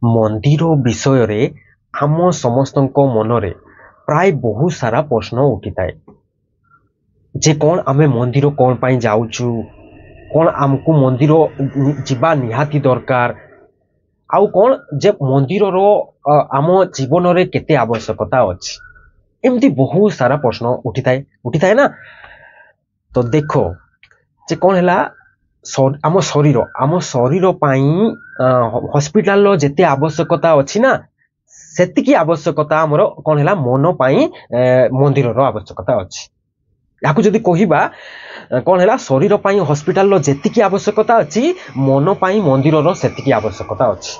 मंदिर विषय रे आम समस्त मनरे प्राय बहुत सारा प्रश्न उठी थाए जे कौन आमे मंदिर कौन पाई जाऊचु, कौन आमको मंदिर जीवा निहाती दरकार, आउ कौन जे मंदिर रो आम जीवन रे केते आवश्यकता अछि, एमती बहुत सारा प्रश्न उठी थाए ना। तो देखो जे कौन हैला आम शरीर पाई हॉस्पिटल रो जेते आवश्यकता अछि ना, सेतिकी आवश्यकता हमर कौन हैला मन पाई मंदिर रो आवश्यकता अछि। याकू जदि कहिबा कौन हैला शरीर पाई हॉस्पिटल रो जेतिकी आवश्यकता अछि, मन पाई मंदिर रो सेतिकी आवश्यकता अछि।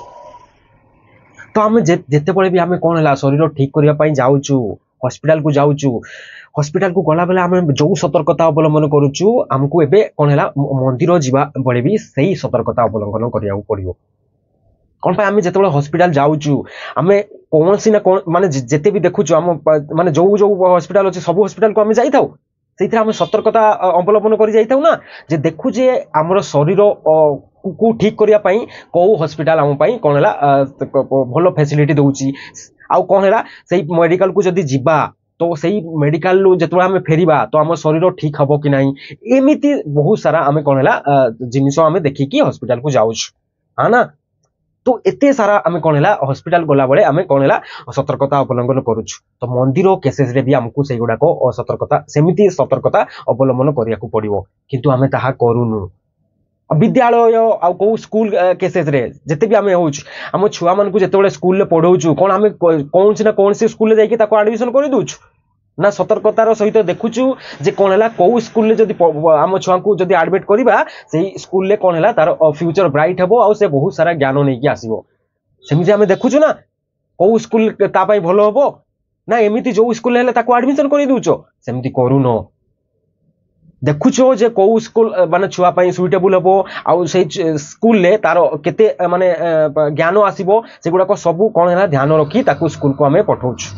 तो आम जेते बळे भी आमे कौन हैला शरीर ठीक करिया पाई जाउचु, हॉस्पिटल को जाउचु, हॉस्पिटल को गला बेले आमे जो सतर्कता अवलंबन करूचु, हमको एबे कौन हैला मंदिर जीवा बळे भी सही सतर्कता अवलंबन करिया पड़ियो। कौन पाई आमे जेते हॉस्पिटल जाउचु, आमे कौन सी ना कौन माने जेते भी देखुचु आम माने जो हॉस्पिटल अछि सब हॉस्पिटल को आमे जाइथाउ, सेइथरा आमे सतर्कता अवलंबन करि जाइथाउ ना, जे देखु जे हमर शरीर को ठीक करिया पाई को हॉस्पिटल आम पाई कौन हैला भलो फैसिलिटी दउची, आउ कौन हैला सेई मेडिकल को जदि जिबा तो सेई मेडिकल लो जेतबे आमे फेरिबा तो हमर शरीर ठीक हबो कि नाही, एमिति बहुत सारा आमे कौन हैला जिनिस आमे देखि कि हॉस्पिटल को जाउछु। हां ना, तो एते सारा आमे कौन हैला हॉस्पिटल गला बळे आमे कौन हैला सतर्कता अवलंबन करूछु। तो मंदिर केसेस रे भी हमकु सेई गुडा को असतर्कता सेमिति सतर्कता अवलंबन करिया को पड़िबो, किंतु आमे ताहा करूनु। विद्यालय आ को स्कूल केसेस रे जेते भी आमे होउछु, हम छुआ मन को जेते बळे स्कूल ले पढौछु, कोन आमे कौन से स्कूल ले जाइके ताको एडमिशन करि दोछु ना, सतर्कतार सहित देखुचु जे कौन हैला को स्कूल ले जदि आम छुआ को जदि एडमिट करिबा सेई स्कूल ले कौन हैला तार फ्यूचर ब्राइट हबो आ से बहुत सारा ज्ञान नै कि आसीबो। सेमिति आमे देखुचु ना को स्कूल ता पई भलो हबो ना, एमिति जो स्कूल हेले ताको एडमिशन करि दोचो, सेमिति करूनो। देखुचो जे को स्कूल माने छुआ पई सुइटेबल हबो आ सेई स्कूल ले तार केते माने ज्ञान आसीबो, सेगुडा को सब कौन हैला ध्यान रखी ताको स्कूल को आमे पठौछु।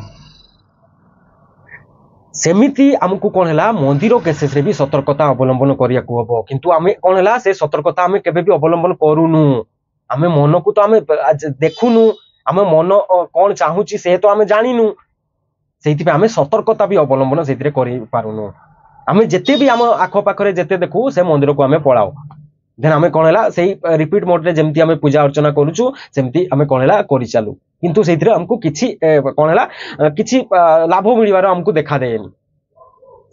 सेमिति हमकु कौन हैला मंदिर केसेस रे भी सतर्कता अवलंबन करिया को हबो, किंतु आमे कौन हैला से सतर्कता आमे केबे भी अवलंबन करूनु। आमे मन को तो आमे देखुनु, आमे मन कौन चाहूची से तो आमे जानिनु, सेइति पे आमे सतर्कता भी अवलंबन सेतिरे करि पारुनु। आमे जेते भी आम आखो पाखरे जेते देखु से मंदिर को आमे पळाओ, देन आमे कौन हैला सेई रिपीट मोड रे जेमति आमे पूजा अर्चना करूछु सेमति आमे कौन हैला करि चालू, किंतु सेइथिरे हमकु किछि कौन हैला किछि लाभ मिलिबार हमकु देखा देनी।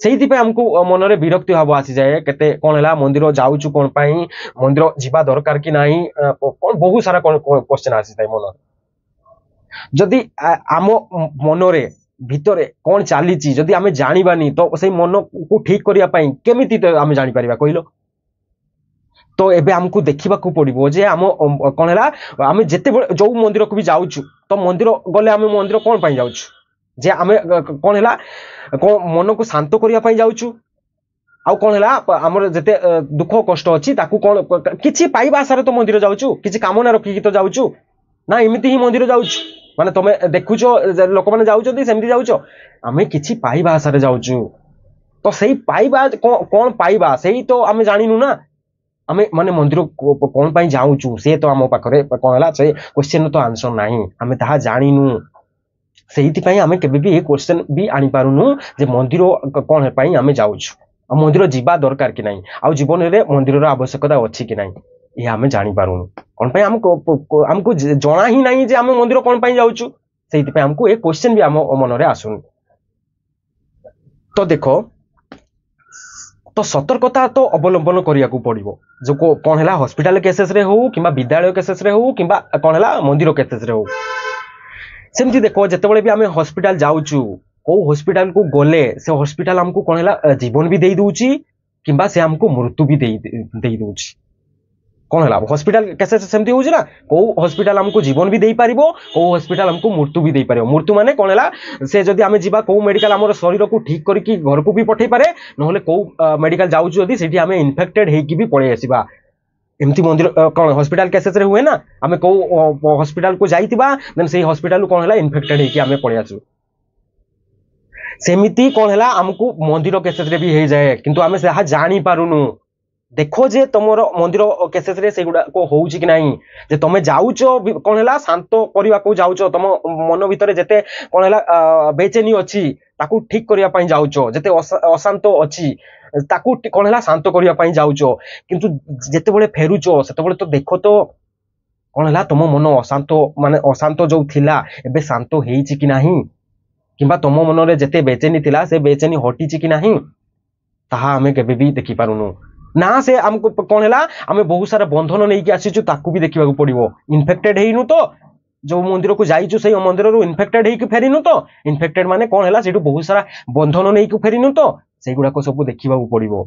सेइति पे हमकु मनरे विरक्ति भाव आसी जाए, केते कौन हैला मंदिर जाउछु कोन पई, मंदिर जिबा दरकार कि नाही, कोन बहुत सारा क्वेश्चन आसी जाए मनरे। जदि आम मनरे भितरे कौन चलीची जदि आमे जानिबानी तो सेई मन को ठीक करिया पई केमिति तो आमे जानि परिबा कहिलो। तो एबे हमकु देखिबा को पड़िबो जे आम कौन हैला आमे जेते जो मंदिर को भी जाउछु, तो मंदिर गले आमे मंदिर कोन पई जाउछु, जे आमे कौन हैला मन को शांत करिया पई जाउछु, आउ कौन हैला हमर जेते दुख कष्ट अछि ताकू कौन किछि पाइबा आशारे तो मंदिर जाउछु, किछि कामना रखि तो जाउछु ना, एमिति ही मंदिर जाउछु माने तमे देखुचो लोक माने जाउछथि सेमति जाउछो, आमे किछि पाइबा आशारे जाउछु। तो सेई पाइबा कोन पाइबा सेई तो आमे जानिनु ना, आमे माने मंदिर कोन पई जाउछु से तो आम पाखरे कोन हैला से क्वेश्चन तो आंसर नाही, आमे ताहा जानिनु। सेइति पई आमे केबे भी ए क्वेश्चन भी आनि पारुनु जे मंदिर कोन पई आमे जाउछु, आ मंदिर जिबा दरकार कि नाही, आ जीवन रे मंदिर रो आवश्यकता अछि कि नाही, ये आमे जानि पारुनु। कोन पई हमको जणा ही नाही जे आमे मंदिर कोन पई जाउछु, सेइति पई हमको ए क्वेश्चन भी आम मन रे आसुन। तो देखो तो सतर्कता तो अवलंबन करिया को पड़िबो, जो कौन हैला हॉस्पिटल केसेस रे हो किबा विद्यालय केसेस रे हो किबा कौन हैला मंदिर केसेस रे हो। सेमति देखो जेते बळे भी आमे हॉस्पिटल जाउछु, को हॉस्पिटल को गले से हॉस्पिटल हमको कौन हैला जीवन भी देई दोउची किबा से हमको मृत्यु भी देई दोउची। कौन हैला हॉस्पिटल केसेस सेमति होउची ना, को हॉस्पिटल हमको जीवन भी देई पारिबो, को हॉस्पिटल हमको मृत्यु भी देई पारिबो। मृत्यु माने कौन हैला से जदि आमे जिबा को मेडिकल हमर शरीर को ठीक करिकि घर को भी पठै पारे, नहले को मेडिकल जाउछु जदि सेठी आमे इन्फेक्टेड हेकि भी पळे आसीबा। एमती मंदिर कौन हॉस्पिटल केसेस रे हुए ना, आमे को हॉस्पिटल को जाइतिबा देन सेही हॉस्पिटल कौन हैला इन्फेक्टेड हेकि आमे पळे आसु। सेमिति कौन हैला हमको मंदिर केसेस रे भी हे जाए, किंतु आमे सेहा जानि पारुनु देखो जे तुमर मंदिर केसेस रे सेगुडा को होउची कि नाही जे तमे जाउचो कोन हला शांत करिवा को जाउचो तम मन भितरे जेते कोन हला बेचैनी अछि ताकू ठीक करिया पई जाउचो जेते अशांत अछि ताकू कोन हला शांत करिया पई जाउचो किंतु जेते बेले फेरुचो सेते बेले तो देखो तो कोन हला तुम मन अशांत माने अशांत जो थिला एबे शांत हेइची कि नाही किबा तुम मन रे जेते बेचैनी थिला से बेचैनी हटिची कि नाही ताहा हमें केबे भी देखि पारुनु ना से हमको कौन है आम बहुत सारा बंधन नहीं कि आसीचु ताकू भी देखा पड़ो इनफेक्टेड हेनु तो जो मंदिर को जाइचु से मंदिर इनफेक्टेड होइक फेरिनु तो इनफेक्टेड माने कौन है सेठू बहुत सारा बंधन नहीं फेरिनु तो से गुड़ाक सब देखा पड़ो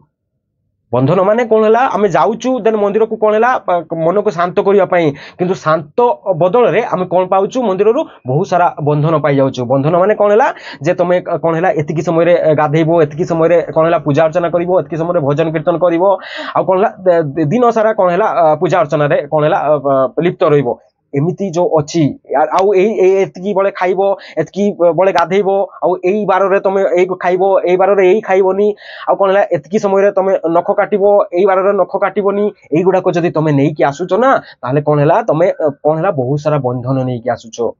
बंधन माने कौन है आम जाऊँ देन मंदिर को कौन है मन को शांत करने किंतु शांत बदल में आम कौन पाऊँ मंदिर बहुत सारा बंधन पाई जाऊँ बंधन माने कौन है जे तुम कौन है एतिकी समय गाधेब एतिकी समय कौन है पूजा अर्चना कर एतिकी समय भजन कीर्तन कर कौन है दिन सारा कौन है पूजा अर्चना कौन है लिप्त रही एमिति जो अच्छी आउ एतिकी बळे खाइबो एतिकी बळे गाधेइबो आउ एई बार रे तमे एई खाइबो एई बार रे एई खाइबोनी आउ कोन हला एतिकी समय रे तमे नख काटिबो एई बार रे नख काटिबोनी एई गुडा को जदी तमे नेई कि आसुचो ना ताले कोन हला तमे कोन हला बहुत सारा बंधन नेई कि आसुचो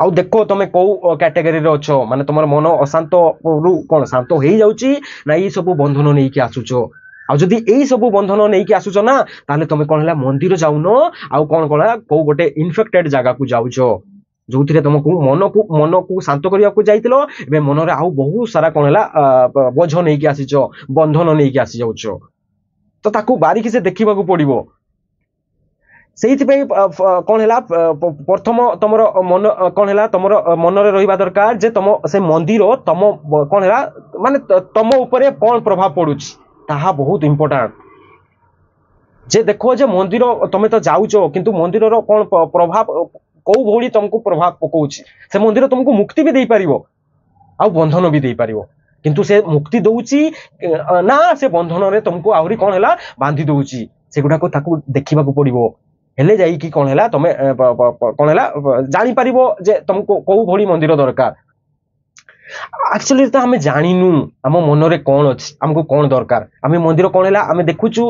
आउ देखो तमे को कैटेगरी रे अछो माने तमर मन अशांत रु कोन शांत हेई जाउची ना ई सब बंधन नेई कि आसुचो आ जदि एई सब बंधन नहीं कि आसुचो ना ताले तमे कोन हला मंदिर जाउनो आउ कोन कोन को गोटे इन्फेक्टेड जगह को जाउचो जोथिरे तुमको मन को शांत करिया को जाइतिलो एबे मन रे आउ बहुत सारा कोन हला बोझ नहीं कि आसीचो बंधन नहीं कि आसी जाउचो तो ताकू बारीकी से देखिबा को पड़िबो सेइथि पे कोन हला प्रथम तमरो मन कोन हला तमरो मन रे रहिबा दरकार जे तम से मंदिर तम कोन हला माने तम ऊपर कोन प्रभाव पडुची ताहा बहुत इंपोर्टेंट जे देखो जे मंदिर तमे तो जाउचो किंतु मंदिर रो कोन प्रभाव को भोली तुमको प्रभाव पकोउची से मंदिर तुमको मुक्ति भी देई परिबो आ बंधन भी देई परिबो किंतु से मुक्ति दउची ना से बंधन रे तुमको आहुरी कोन हला बांधी दउची सेगुडा को ताकू देखिबा को पड़िबो हेले जाई कि कोन हला तमे कोन हला जानि परिबो जे तुमको को भोली मंदिर दरकार एक्चुअली तो आम जानिनु आम मन रे कौन अच्छी आमको कौन दरकार आम मंदिर कौन है आम देखुचु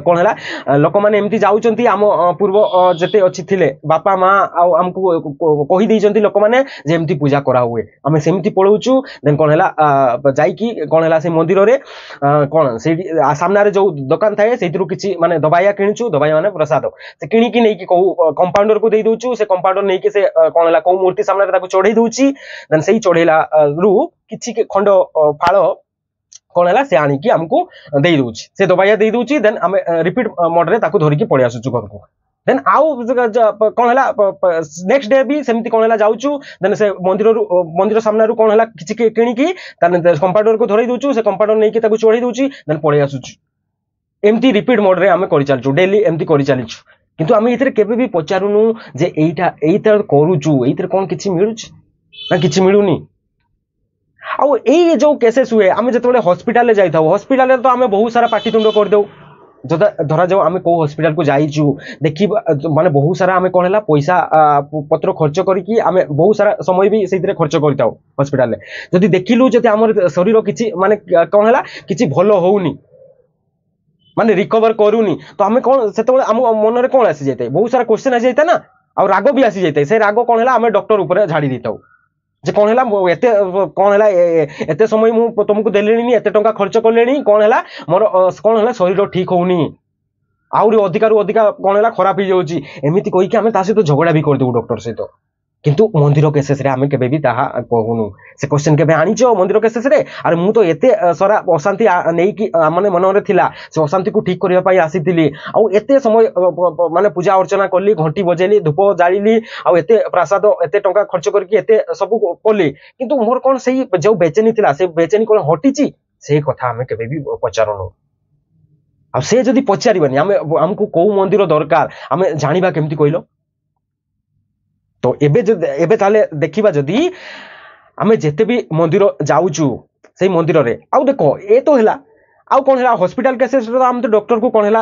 कौन है लोक मैंने एमती जाउचंती आम पूर्व जते अच्छी थिले बापा माँ आमको कही देइचंती लोक मैंने जे एमती पूजा करा हुए आम सेमती पळौचु देन कौन है जाइकी कौन है से मंदिर रे कौन से सामने रे जो दुकान थाए सेतिरु किछि माने दबाइया किणुचु दबाइया माने प्रसाद से किणिकी नै कि कंपाउंडर को देई दउचु से कंपाउंडर नै कि से कौन है को मूर्ति सामने ताको चढ़ई दउची देन सेही चढ़ेला किछि खंड फाळ कौन है से आनिकी हमको दे दूची से दबाइया दे दूची देन आम रिपीट मोड रे ताको धरिकी पळि आसुचु घर को देन आउ कौन है नेक्स्ट डे भी सेमती कौन है जाउचु देन से मंदिर सामने कौन है किछि किणिकी कंपाउंडर को धरई दउचु से कंपाउंडर नै कि ताको चढ़ई दउची देन पळि आसुचु एमती रिपीट मोड रे आमे करि चालचु डेली एमती करि चालिचु किंतु आमे इथरे केबे भी पचारुनु जे एइटा करूचु एइथरे कोन किछि मिलुची ना किछि मिलुनी आउ ए जो केसेस हुए आम जो हॉस्पिटल जाई था हॉस्पिटल तो आम बहुत सारा पाटितुंड कर दो धरा जाओ आम कौ हॉस्पिटल को जाइचु देखी माने बहुत सारा आम कौन है पैसा पत्र खर्च करके आम बहुत सारा समय भी से खर्च करता हॉस्पिटल जदि देखिलु जदि आम शरीर किसी माने कौन है किसी भल होउनी माने रिकवर करूनी तो आम कौन से आम मन में कौन आसी जाए बहुत सारा क्वेश्चन आसी जाए ना आ राग भी आसी जाए से राग कौन है आम डॉक्टर ऊपर झाड़ी देता जे कौन है एते कौन है एते समय मु तुमको देलेनी एते टंका खर्च करलेनी कौन है मोर कौन है शरीर ठीक होउनी आउरी अधिका रु अधिका कौन है खराब हो जाउची एमिति कहि कि हमें ता सहित झगड़ा भी कर देउ डॉक्टर सहित किंतु मंदिर केसेस रे आमे केबे भी ताहा कहूनु से क्वेश्चन केबे आनिचो मंदिर केसेस रे अरे मु तो एते सारा अशांति नै कि माने मन रे थिला से अशांति को ठीक करिया पई आसीतिली आ एते समय माने पूजा अर्चना करली घंटी बजेली धूप जालिली आ एते प्रसाद एते टंका खर्च करके एते सब करली किंतु मोर कोन सही जो बेचैनी थिला से बेचैनी कोन हटिची से कथा आमे केबे भी पचारनु आ से जदी पचारिबनी आमे हमको को मंदिर दरकार आमे जानिबा केमती कहिलो तो एबे ताले देखिबा जदी आमे जेते भी मंदिर जाउचु से मंदिर रे आउ देखो ए तो हैला आउ कोन हैला हॉस्पिटल केसेस रे हम तो डॉक्टर को कोन हैला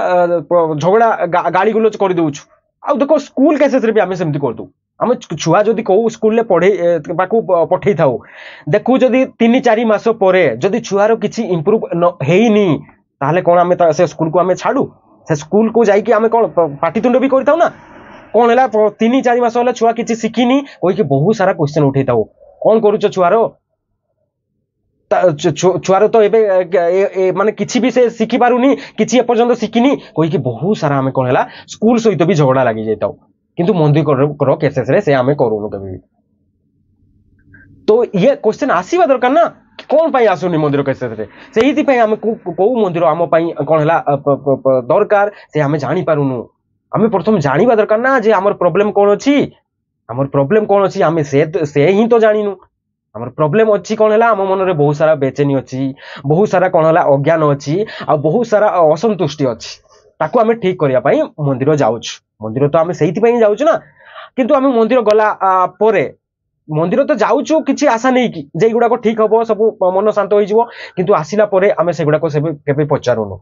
झगड़ा गाली गुलोच कर देउछु आउ देखो स्कूल केसेस रे भी आमे सेमती कर दउ आमे छुआ जदी को स्कूल ले पढे बाकू पठै थाउ देखु जदी 3-4 मास परे जदी छुआरो किछि इंप्रूव हेइनी ताहले कौन आमे से स्कूल को आमे छाड़ू से स्कूल को जाइए आमे कौन पाटितुंड भी करताऊ ना कौन है 3-4 मास है छुआ किसी शिखिनी कहीकि बहुत सारा क्वेश्चन उठे कौन करुच छुआर छुआर तो ए माने किछि भी से शिखि पारुनी किछि एपर्यंत शिखिनी कहीकि बहुत सारा आमे कौन है स्कूल सहित भी झगड़ा लगी जाता किंतु मंदिर केसेस रे से आमे करूनु कभी तो ये क्वेश्चन आसीबा दरकार ना कौन पाई आसुनी मंदिर केसेस रे सेहिति पई आमे को मंदिर आम पई कौन है दरकार से आमे जानि पारुनु आमे प्रथम जानिबा दरकार ना जे हमर प्रॉब्लम कौन अछि हमर प्रॉब्लम कौन अछि आमे से ही तो जानिनु हमर प्रॉब्लम अछि कौन है आम मन रे बहुत सारा बेचैनी अछि बहुत सारा कौन है अज्ञान अछि आ बहुत सारा असंतुष्टि अछि ताकू आमे ठीक करिया पई मंदिर जाउछ मंदिर तो आमे सेहिति पई जाउछ ना किंतु आमे मंदिर गला परे मंदिर तो जाउछु किछि आशा नै कि जे गुडा को ठीक हबो सब मन शांत होई जिवो किंतु आसिला परे आमे से गुडा को केबे पचारुनु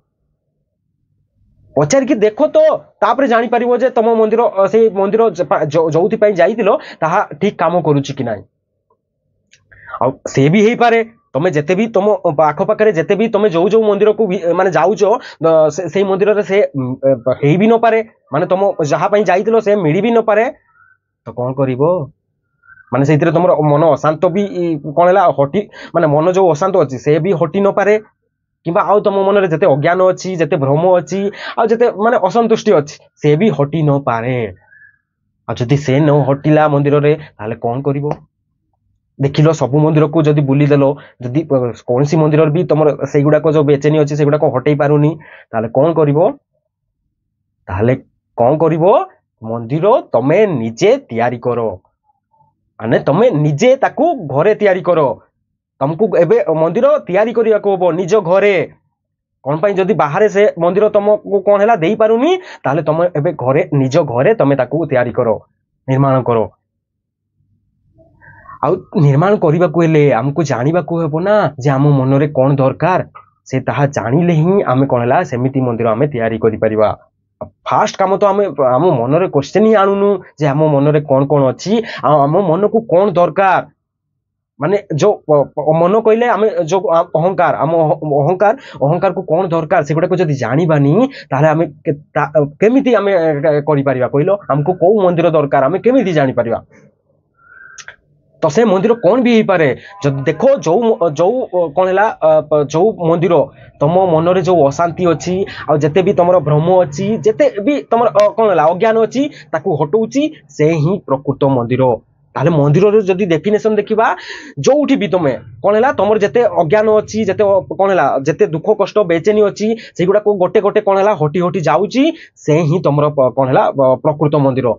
पचार कि देखो तो तापरे जानि परिबो जे तम मंदिर से मंदिर जोउथि पई जाइतिलो ताहा ठीक काम करूछि कि नाही आ से भी हेई पारे तमे जेते भी तुम आख पाखरे जेते भी तमे जो मंदिर को माने जाउछो से मंदिर रे से हेई भी न पारे माने तुम जहा पई जाइतिलो से मिली भी न पारे तो कौन करिवो माने सेइतिरे तुमर मन अशांत भी कौन है हटी माने मन जो अशांत अछि से भी हटी न पारे किंबा आउ तुम मन रे जते अज्ञान अछि जते भ्रम अछि आ जते माने असंतुष्टि अछि से भी हटी न पारे आ जदि से न हटिला मंदिर रे ताले कौन करिवो देखिलो सब मंदिर को जदि बुली देलो जदि कौन सी मंदिर भी तुम से गुडा को जो बेचैनी अछि से गुडा को हटै पारुनी ताले कौन करिवो ताले कौन करिवो मंदिर तमे निजे तैयारी करो माने तमे निजे ताकू घरे तैयारी करो तुमको एबे मंदिर तैयारी करिया को हबो निज घरे कौन पाई जदि बाहर से मंदिर तुमको कौन है देई पारुनी ताले तुम एबे घरे निज घरे तमे ताकू तैयारी करो निर्माण करो आ निर्माण करने को हेले हमको जानिबा को हेबो ना जे आम मन रे कौन दरकार से ताहा जानिले ही आमे कौन है सेमिति मंदिर आमे तैयारी करि परिबा फास्ट काम तो आमे आम मन रे क्वेश्चन ही आणुनु जे आम मन रे कौन कौन अछि आम मन को कौन दरकार माने जो मन कहले आमे जो अहंकार आम अहंकार अहंकार को कौन दरकार से गुडा को जदि जानिबानी ताले आमे केमिति आमे करि परिबा कहलो हमको को मंदिर दरकार आमे केमिति जानि परिबा तो से मंदिर कौन भी ही पारे जब देखो जो जो कौन है जो मंदिर तुम मन रे जो अशांति अच्छी आ जते भी तुम भ्रम अच्छी जते भी तुम कौन है अज्ञान अच्छी ताकू हटौची से ही प्रकृत मंदिर ताले मंदिर रे जदी डेफिनेशन देखिबा जोउठी भी तुमे कौन है तुम जते अज्ञान अच्छी जते कौन है जते दुख कष्ट बेचैनी अच्छी से गुडा को गोटे गोटे कौन है हटी हटी जाउची से ही तुम कौन है प्रकृत मंदिर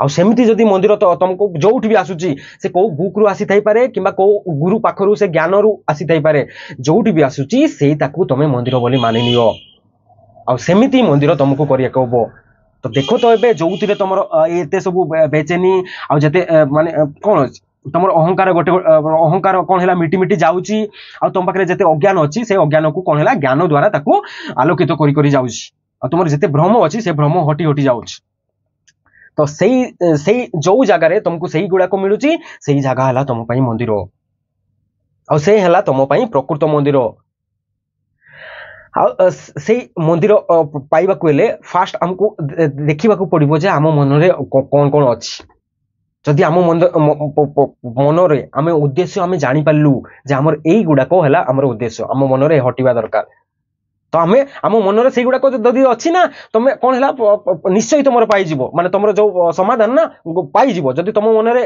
आ सेमिति जदि मंदिर तो तुमको जोउठी भी आसुची से को बुक रु आसी थाई पारे किबा को गुरु पाखरु से ज्ञान रु आसी थाई पारे जोउठी भी आसुची सेही ताकू तमे मंदिर बोली मानि नियो आ सेमिति मंदिर तुमको करिया कहबो तो देखो तो एबे जोउथिरे तुमर एते सब बेचैनी आ जते माने कोन तुमर अहंकार गोटे अहंकार कौन है मिटी मिटी जाउची आ तुम पाखरे जते अज्ञान अछि से अज्ञान को कौन है ज्ञान द्वारा ताकू आलोकित करि करि जाउची आ तुमर जते भ्रम अछि से भ्रम हटी हटी जाउची तो सही जो जगार तुमको सही गुड़ा को मिलूची सही जगह है तुम मंदिर आ से है तुम प्रकृत मंदिर से मंदिर पाइबा को फास्ट हमको देखा पड़ो जे आम मन रे कौन कौन अच्छी जदि आम मन रे आम उद्देश्य आम जानी पारू जे आमर यही गुड़ाक है आमर उद्देश्य आम मन रे हटिबा दरकार तो आम आम मन रे से गुड़ाक जदि अच्छी ना तुम कौन है निश्चय तुम पाइज माने तुम जो समाधान ना पाइज जदि तुम मन रे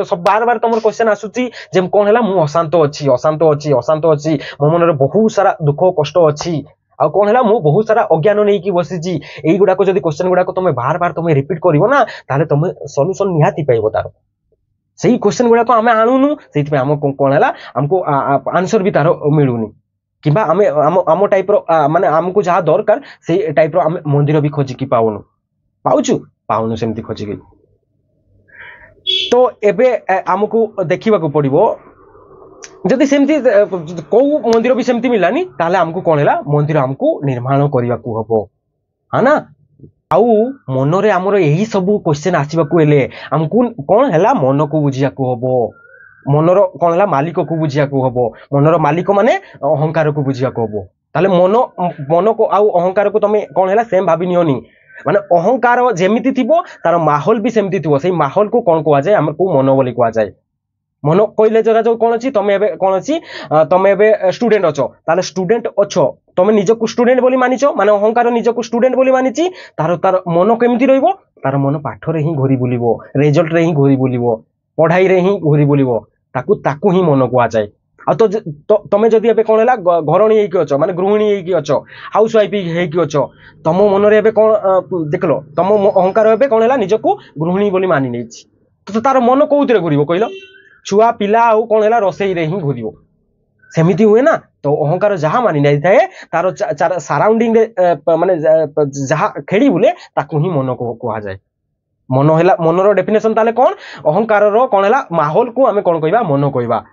सब बार बार तुम क्वेश्चन आसूची जे कौन है मु अशांत अच्छी अशांत अच्छी अशांत अच्छी मो मन रे बहुत सारा दुख कष्ट अच्छी आ कौन है मु बहुत सारा अज्ञान नहीं बसीची यही गुड़ाक जदि क्वेश्चन गुड़ाक तुम बार बार तुम रिपीट करिवो ना ताले तुम सॉल्यूशन निहाती पाइबो तार सही क्वेश्चन गुड़ाक आम आणुनु से आम कौन है आमको आंसर भी तार मिलूनी किंबा आम आम टाइप रो माने आमको जहाँ दरकार से टाइप रो आम मंदिर भी खोजिकी पाउनु पाउछु पाउनु सेमती खोजिकी तो एबे आमको देखिबा को पड़िबो जदि सेमती को मंदिर भी सेमती मिलानी ताले हमको कौन है मंदिर हमको निर्माण करने को हबो हाँ ना आउ मन रे आमर यही सब क्वेश्चन आसवा को हेले हमको कौन है मन को बुझिया को हबो मनर कौन है मालिक को बुझिया को हबो मनर मालिक माने अहंकार को बुझिया को हबो ताले मन मन को आउ अहंकार को तुम कौन है सेम भाभी नियोनी माने अहंकार जेमिति थिबो तार माहौल भी सेमती थिबो सेही माहौल को कौन कुआ जाए हमको मन बोली कुआ जाए मन कहले जगह जो कौन अच्छी तुम कौन अच्छी तुम स्टूडेंट अच्छो ताले स्टूडेंट अच्छो तुम निजक स्टूडेंट बोली मानिच माने अहंकार निजक स्टूडेंट बोली मानिची तार तार मन केमिति रहइबो तार मन पाठ रे ही घोरी बुलिबो रिजल्ट रे ही घोरी बुलिबो पढ़ाई रे ही घोरी बुलिबो ताकू ताकू ही मन कुआ जाए आ तो तमे जदि एबे कोन हैला घरणी हेकी अछ माने गृहिणी हेकी अछ हाउस वाइफ हेकी अछ तम मन रे एबे कोन देखलो तम अहंकार एबे कोन हैला निजको गृहिणी बोली मानि नेछि तो तार मन कोउतरे घुरिबो कहिलो छुआ पिला आउ कोन हैला रोसेई रे ही घुरिबो सेमिति हुए ना तो अहंकार जहा मानि नै थाए तार सराउंडिंग रे माने जहा खेड़ी बुले ताकू ही मन को कुआ जाय मन हैला मनरो डेफिनेशन ताले कोन अहंकार रो कोन हैला माहौल को हमें कोन कहबा मन कहबा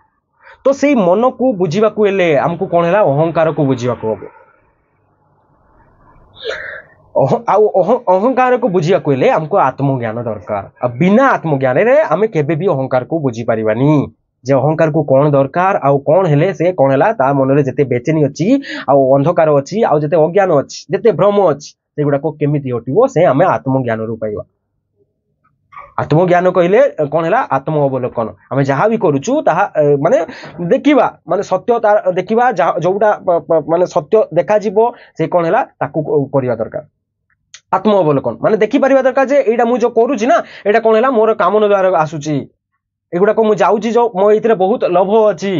तो से मन को बुझीबा को एले हमको कोन हैला अहंकार को बुझीबा को अहंकार को बुझीबा को एले हमको आत्मज्ञान दरकार अब बिना आत्मज्ञान रे हमें केबे भी अहंकार को बुझी परिबानी जे अहंकार को कौन दरकार आउ कौन हेले से कौन हैला ता मन रे जते बेचैनी अछि आउ अंधकार अछि आउ जते अज्ञान अछि जते भ्रम अछि सेगुडा को केमिति हटिबो से हमें आत्मज्ञान रु पाइबा आत्मज्ञान कहले कौन हैला आत्म अवलोकन आम जहाँ भी करूचु ताहा माने देखिबा माने सत्य तार देखिबा जोटा माने सत्य देखा जीवो से कौन हैला ताकू करिया दरकार आत्म अवलोकन माने देखि परिबा दरकार जे एटा मु जो करूची ना एटा कौन हैला मोर कामना द्वारा आसुची एगुडा को मु जाउची जो मो इतरे बहुत लोभ अछि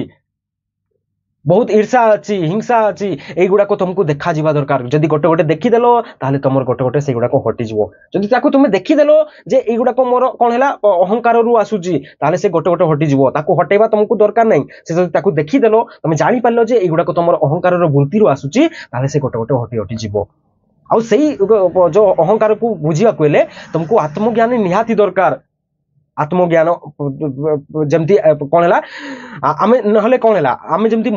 बहुत ईर्षा अच्छी हिंसा अच्छी एगुड़ा को तुमको देखा जीवा दरकार जदि गोटे गोटे देखीदेलो ताहले तुमर गोटे गोटे सेगुड़ा को हटिଯିवो जदि ताकू तुमे देखीदेलो जे एगुड़ा को मोर कोन हैला अहंकार रु आसुची ताहले से गोटे गोटे हटिଯିवो ताकू हटेबा तुमको दरकार नै से जदि ताकू देखीदेलो तुमे जानि पारलो जे एगुड़ा को तुमर अहंकार रो वृत्ति रु आसुची ताहले से गोटे गोटे हटि हटिଯିवो आ सेही जो अहंकार को बुझिया कोले तुमको आत्मज्ञान निहाती दरकार आत्मज्ञान जमती कौन है आमे नहले कौन है आमे जमती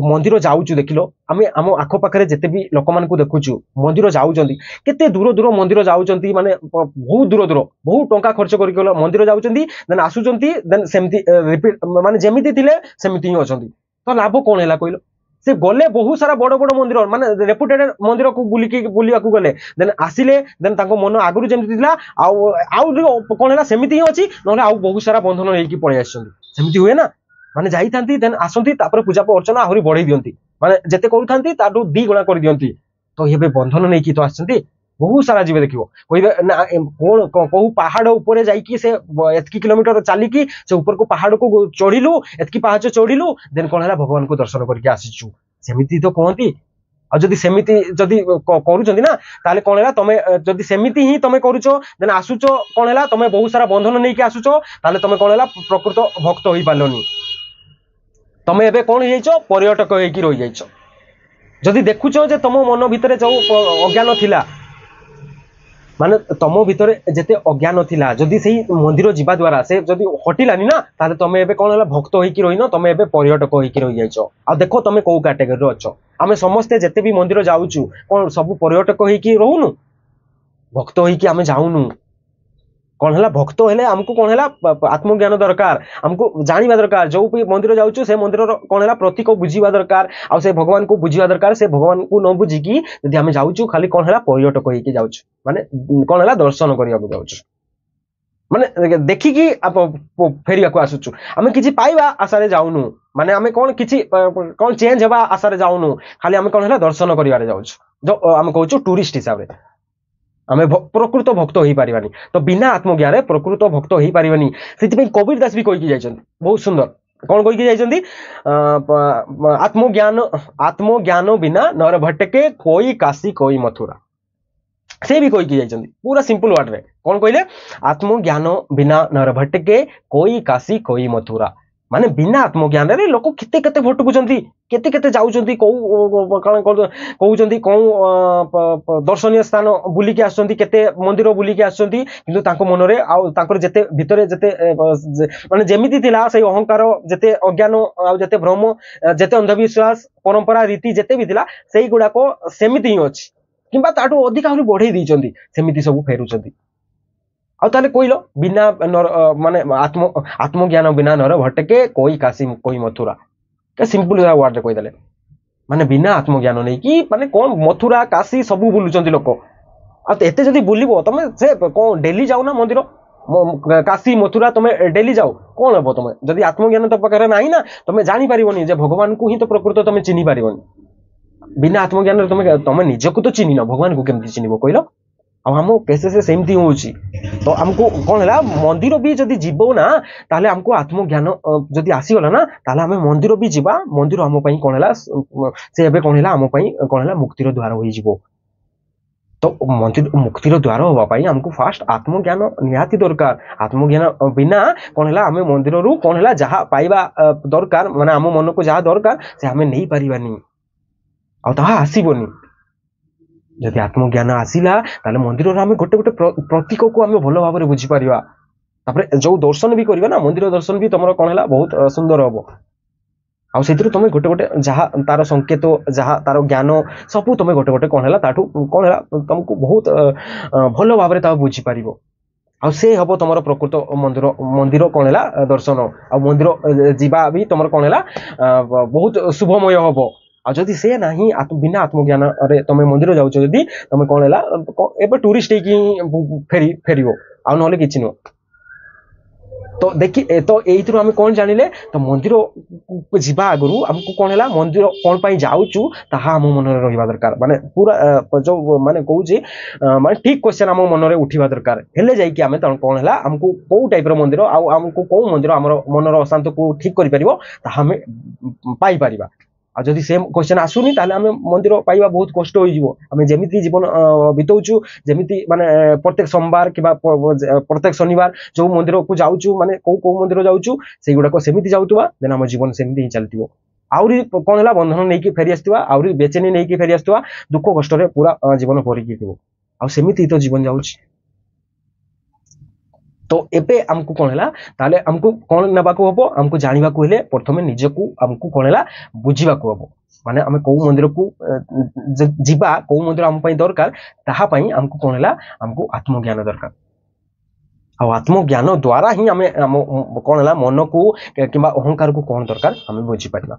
मंदिर जाऊचु देखिलो आमे आम आख पाखरे जते भी लोक मान को देखुचु मंदिर जाउचंती केते दूर दूर मंदिर जाउचंती माने बहुत दूर दूर बहुत टंका खर्च करिक मंदिर जाउचंती देन आसुचंती देन सेमती रिपीट माने जेमिति थिले सेमिति ही अछंती तो लाभ कौन है कहलो से गले बहुत सारा बड़ बड़ मंदिर माने रेपुटेड मंदिर को बुलिया को गले देन आसिले देन तांको मन आगुरु जेमति थिला आउ कोन हैला सेमिति ही अछि नले आउ बहुत सारा बंधन हेकी पळे आछंती सेमिति हुए ना माने जाई थांती देन आसंती तापर पूजा अर्चना आहुरी बढ़ई दियंती माने जते करू थांती ताडू दी गुणा कर दियंती तो हेबे बंधन नै की तो आछंती बहुत सारा जीवे देखियो कहबे ना कोन कहू पहाड़ ऊपर जाईकी से एतकी किलोमीटर चालिकी से ऊपर को पहाड़ को चढ़िलु एतकी पहाड़ चढ़िलु देन कोन हैला भगवान को दर्शन करके आसीचु सेमिति तो कहंती आ जदि सेमिति जदि करूचंती ना ताले कोन हैला तमे जदि सेमिति ही तमे करूचो देन आसुचो कोन हैला तमे बहुत सारा बंधन नै की आसुचो ताले तमे कोन हैला प्रकृत भक्त होई पालोनी तमे एबे कोन हेइचो पर्यटक हेकी रहि जाइचो जदि देखुचो जे तम मन भितरे जो अज्ञान थिला माने तम भितर जेते अज्ञान थिला जदि सेही मंदिर जीवा द्वारा से जदि हटिलानी ना ताले तमे एबे कोन हैला भक्त होइकी रहिनो तमे एबे पर्यटक होइकी रहि जाइचो आ देखो तमे को कैटेगरी रो अछो आमे समस्त जेते भी मंदिर जाउचु कोन सब पर्यटक होइकी रहउनु भक्त होइकी आमे जाउनु कोन हैला भक्त हेले हमको कोन हैला आत्मज्ञान दरकार हमको जानिबा दरकार जो भी मंदिर जाउचु से मंदिर कोन हैला प्रतीक को बुझीबा दरकार आ से भगवान को बुझीबा दरकार से भगवान को न बुझी की यदि हमें जाउचु खाली कोन हैला पर्यटक होइकी जाउचु माने कोन हैला दर्शन करिया को जाउचु माने देखि की फेरिया को आसुचु हमें किछि पाइबा आशा रे जाउनु माने हमें कोन किछि कोन चेंज हेबा आशा रे जाउनु खाली हमें कोन हैला दर्शन करिया रे जाउचु जो हम कहउचु टूरिस्ट हिसाब रे आमे प्रकृत भक्त होई पारिबानी तो बिना आत्मज्ञान रे प्रकृत भक्त होई पारिबानी सेति कबीर दास भी कहि जाइछन बहुत सुंदर कौन कहि जाइछन्ती आत्मज्ञान बिना नर भटके कोई काशी कोई मथुरा से भी कहि जाइछन्ती पूरा सिंपल वर्ड रे कौन कहले आत्मज्ञान बिना नर भटके कोई काशी कोई मथुरा माने बिना आत्मज्ञान रे लोक केते केते भटकुचंती केते केते जाउचंती कहउचंती को दर्शनीय स्थान बुली के आछंती केते मंदिर बुली के आछंती किंतु तांको मन रे आ तांकर जेते भितरे जेते माने जेमिति थिला से अहंकार जेते अज्ञान आ जेते भ्रम जेते अंधविश्वास परंपरा रीति जेते भी थिला सेही गुडा को सेमिति ही अछि किंबा ताटू अधिक आहुरी बढ़ई दैचंती सेमिति सब फेरुचंती आ ताले कोइलो बिना माने आत्मज्ञान बिना नर भटके कोई काशी कोई मथुरा के सिंपल वर्ड रे कहि देले ମାନେ ବିନା ଆତ୍ମଜ୍ଞାନ ନେଇକି ମାନେ କଣ ମଥୁରା କାଶୀ ସବୁ ବୁଲୁଛନ୍ତି ଲୋକ। ଆଉ ଏତେ ଯଦି ବୁଲିବ ତମେ ସେ କଣ ଡେଲି ଯାଉନା ମନ୍ଦିର କାଶୀ ମଥୁରା ତମେ ଡେଲି ଯାଉ କଣ ହବ ତମେ ଯଦି ଆତ୍ମଜ୍ଞାନ ତ ପାଖରେ ନାହିଁ ନା ତମେ ଜାଣିପାରିବନି ଯେ ଭଗବାନଙ୍କୁ ହିଁ ତ ପ୍ରକୃତ ତମେ ଚିହ୍ନି ପାରିବନି। ବିନା ଆତ୍ମଜ୍ଞାନରେ ତମେ ତମେ ନିଜକୁ ତ ଚିହ୍ନିନ ଭଗବାନଙ୍କୁ କେମିତି ଚିହ୍ନିବ କହିଲ। ଆଉ ଆମ କେସେସ୍ ସେମିତି ହଉଛି। ତ ଆମକୁ କଣ ହେଲା ମନ୍ଦିର ବି ଯଦି ଯିବ ନା ତାହେଲେ ଆମକୁ ଆତ୍ମଜ୍ଞାନ ଯଦି ଆସିଗଲା ନା ତାହେଲେ ଆମେ ମନ୍ଦିର ବି ଯିବା। ମନ୍ଦିର ଆମ ପାଇଁ କଣ ହେଲା ସେ ଏବେ କଣ ହେଲା ଆମ ପାଇଁ କଣ ହେଲା ମୁକ୍ତିର ଦ୍ୱାର ହୋଇଯିବ। ତ ମୁକ୍ତିର ଦ୍ୱାର ହବା ପାଇଁ ଆମକୁ ଫାଷ୍ଟ ଆତ୍ମଜ୍ଞାନ ନିହାତି ଦରକାର। ଆତ୍ମଜ୍ଞାନ ବିନା କଣ ହେଲା ଆମେ ମନ୍ଦିରରୁ କଣ ହେଲା ଯାହା ପାଇବା ଦରକାର ମାନେ ଆମ ମନକୁ ଯାହା ଦରକାର ସେ ଆମେ ନେଇପାରିବାନି ଆଉ ତାହା ଆସିବନି। ଯଦି ଆତ୍ମଜ୍ଞାନ ଆସିଲା ତାହେଲେ ମନ୍ଦିରରେ ଆମେ ଗୋଟେ ଗୋଟେ ପ୍ରତୀକକୁ ଆମେ ଭଲ ଭାବରେ ବୁଝିପାରିବା। ତାପରେ ଯୋଉ ଦର୍ଶନ ବି କରିବା ନା ମନ୍ଦିର ଦର୍ଶନ ବି ତମର କଣ ହେଲା ବହୁତ ସୁନ୍ଦର ହବ। ଆଉ ସେଥିରୁ ତମେ ଗୋଟେ ଗୋଟେ ଯାହା ତାର ସଂକେତ ଯାହା ତାର ଜ୍ଞାନ ସବୁ ତମେ ଗୋଟେ ଗୋଟେ କଣ ହେଲା ତାଠୁ କଣ ହେଲା ତମକୁ ବହୁତ ଭଲ ଭାବରେ ତାହା ବୁଝିପାରିବ। ଆଉ ସେ ହବ ତମର ପ୍ରକୃତ ମନ୍ଦିର କଣ ହେଲା ଦର୍ଶନ। ଆଉ ମନ୍ଦିର ଯିବା ବି ତମର କଣ ହେଲା ବହୁତ ଶୁଭମୟ ହବ। ଆଉ ଯଦି ସେ ନାହିଁ ବିନା ଆତ୍ମଜ୍ଞାନରେ ତମେ ମନ୍ଦିର ଯାଉଛ ଯଦି ତମେ କଣ ହେଲା ଏବେ ଟୁରିଷ୍ଟ ହେଇକି ଫେରିବ ଆଉ ନହେଲେ କିଛି ନୁହଁ। ତ ଦେଖି ତ ଏଇଥିରୁ ଆମେ କଣ ଜାଣିଲେ ତ ମନ୍ଦିର ଯିବା ଆଗରୁ ଆମକୁ କଣ ହେଲା ମନ୍ଦିର କଣ ପାଇଁ ଯାଉଛୁ ତାହା ଆମ ମନରେ ରହିବା ଦରକାର। ମାନେ ପୁରା ଯୋଉ ମାନେ କହୁଛି ମାନେ ଠିକ କ୍ୱେଶ୍ଚନ ଆମ ମନରେ ଉଠିବା ଦରକାର। ହେଲେ ଯାଇକି ଆମେ କଣ ହେଲା ଆମକୁ କୋଉ ଟାଇପର ମନ୍ଦିର ଆଉ ଆମକୁ କୋଉ ମନ୍ଦିର ଆମର ମନର ଅଶାନ୍ତକୁ ଠିକ କରିପାରିବ ତାହା ଆମେ ପାଇପାରିବା। ଆଉ ଯଦି ସେ କ୍ୱେଶ୍ଚନ ଆସୁନି ତାହେଲେ ଆମେ ମନ୍ଦିର ପାଇବା ବହୁତ କଷ୍ଟ ହୋଇଯିବ। ଆମେ ଯେମିତି ଜୀବନ ବିତଉଛୁ ଯେମିତି ମାନେ ପ୍ରତ୍ୟେକ ସୋମବାର କିମ୍ବା ପ୍ରତ୍ୟେକ ଶନିବାର ଯୋଉ ମନ୍ଦିରକୁ ଯାଉଛୁ ମାନେ କୋଉ ମନ୍ଦିର ଯାଉଛୁ ସେଇଗୁଡାକ ସେମିତି ଯାଉଥିବା ଦେନ ଆମ ଜୀବନ ସେମିତି ହିଁ ଚାଲିଥିବ। ଆହୁରି କଣ ହେଲା ବନ୍ଧନ ନେଇକି ଫେରି ଆସିଥିବା ଆହୁରି ବେଚେନି ନେଇକି ଫେରି ଆସିଥିବା ଦୁଃଖ କଷ୍ଟରେ ପୁରା ଜୀବନ ଭରିକି ଥିବ। ଆଉ ସେମିତି ତ ଜୀବନ ଯାଉଛି। ତ ଏବେ ଆମକୁ କଣ ହେଲା ତାହେଲେ ଆମକୁ କଣ ନେବାକୁ ହବ ଆମକୁ ଜାଣିବାକୁ ହେଲେ ପ୍ରଥମେ ନିଜକୁ ଆମକୁ କଣ ହେଲା ବୁଝିବାକୁ ହବ। ମାନେ ଆମେ କୋଉ ମନ୍ଦିରକୁ ଯିବା କୋଉ ମନ୍ଦିର ଆମ ପାଇଁ ଦରକାର ତାହା ପାଇଁ ଆମକୁ କଣ ହେଲା ଆମକୁ ଆତ୍ମଜ୍ଞାନ ଦରକାର। ଆଉ ଆତ୍ମଜ୍ଞାନ ଦ୍ୱାରା ହିଁ ଆମେ ଆମ କଣ ହେଲା ମନକୁ କିମ୍ବା ଅହଙ୍କାରକୁ କଣ ଦରକାର ଆମେ ବୁଝିପାରିବା।